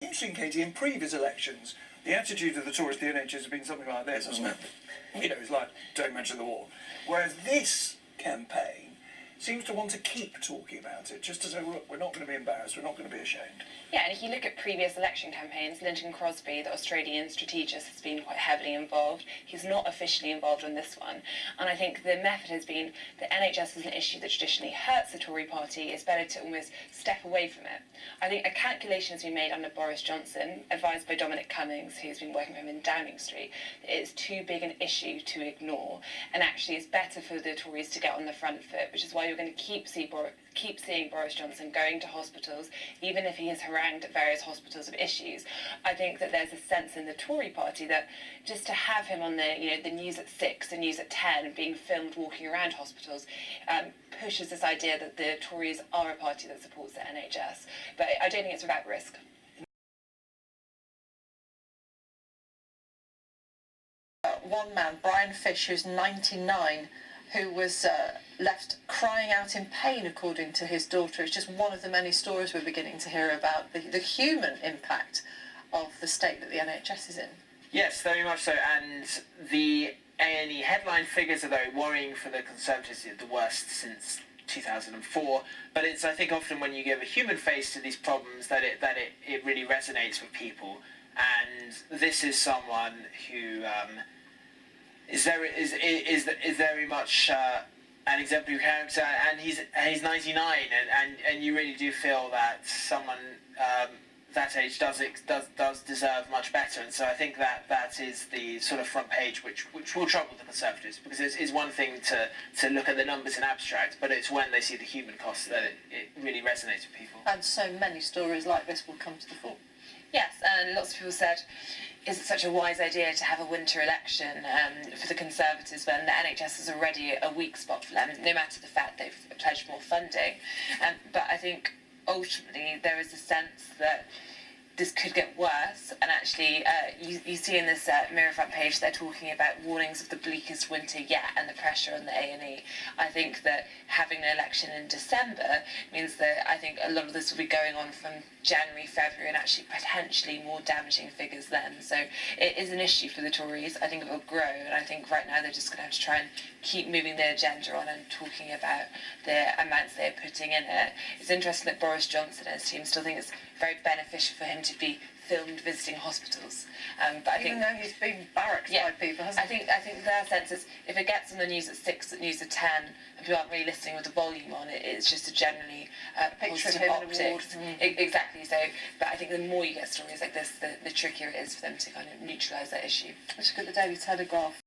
Interesting, Katy, in previous elections, the attitude of the Tories to the NHS has been something like this, hasn't it? You know, it's like, don't mention the war. Whereas this campaign seems to want to keep talking about it, just to say, look, we're not going to be embarrassed, we're not going to be ashamed. Yeah, and if you look at previous election campaigns, Linton Crosby, the Australian strategist, has been quite heavily involved. He's not officially involved on this one. And I think the method has been that NHS is an issue that traditionally hurts the Tory party. It's better to almost step away from it. I think a calculation has been made under Boris Johnson, advised by Dominic Cummings, who's been working with him in Downing Street, that it's too big an issue to ignore. And actually it's better for the Tories to get on the front foot, which is why you're going to keep seeing Boris Johnson going to hospitals, even if he is harangued at various hospitals of issues. I think that there's a sense in the Tory party that just to have him on the news at 6, the news at 10, being filmed walking around hospitals, pushes this idea that the Tories are a party that supports the NHS. But I don't think it's without risk. One man, Brian Fish, who's 99, who was left crying out in pain, according to his daughter. It's just one of the many stories we're beginning to hear about the human impact of the state that the NHS is in. Yes, very much so, and the A&E headline figures are very worrying for the Conservatives, the worst since 2004, but it's, I think, often when you give a human face to these problems that it really resonates with people, and this is someone who is very much an exemplary character, and he's 99, and you really do feel that someone that age does deserve much better, and so I think that is the sort of front page which will trouble the Conservatives, because it's one thing to look at the numbers in abstract, but it's when they see the human costs that it really resonates with people. And so many stories like this will come to the fore. Yes, and lots of people said, is it such a wise idea to have a winter election for the Conservatives when the NHS is already a weak spot for them, no matter the fact they've pledged more funding? But I think ultimately there is a sense that this could get worse, and actually you see in this Mirror front page they're talking about warnings of the bleakest winter yet and the pressure on the A&E. I think that having an election in December means that I think a lot of this will be going on from January, February, and actually potentially more damaging figures then. So it is an issue for the Tories. I think it will grow, and I think right now they're just going to have to try and keep moving their agenda on and talking about the amounts they're putting in it. It's interesting that Boris Johnson and his team still think it's very beneficial for him to be filmed visiting hospitals. But I Even think, though he's been barracked by people, hasn't he? I think their sense is if it gets on the news at 6, at news at 10, and people aren't really listening with the volume on, it's just a generally Picture of positive him in optics. awards. Exactly. So, but I think the more you get stories like this, the trickier it is for them to kind of neutralise that issue. Let's look at the Daily Telegraph.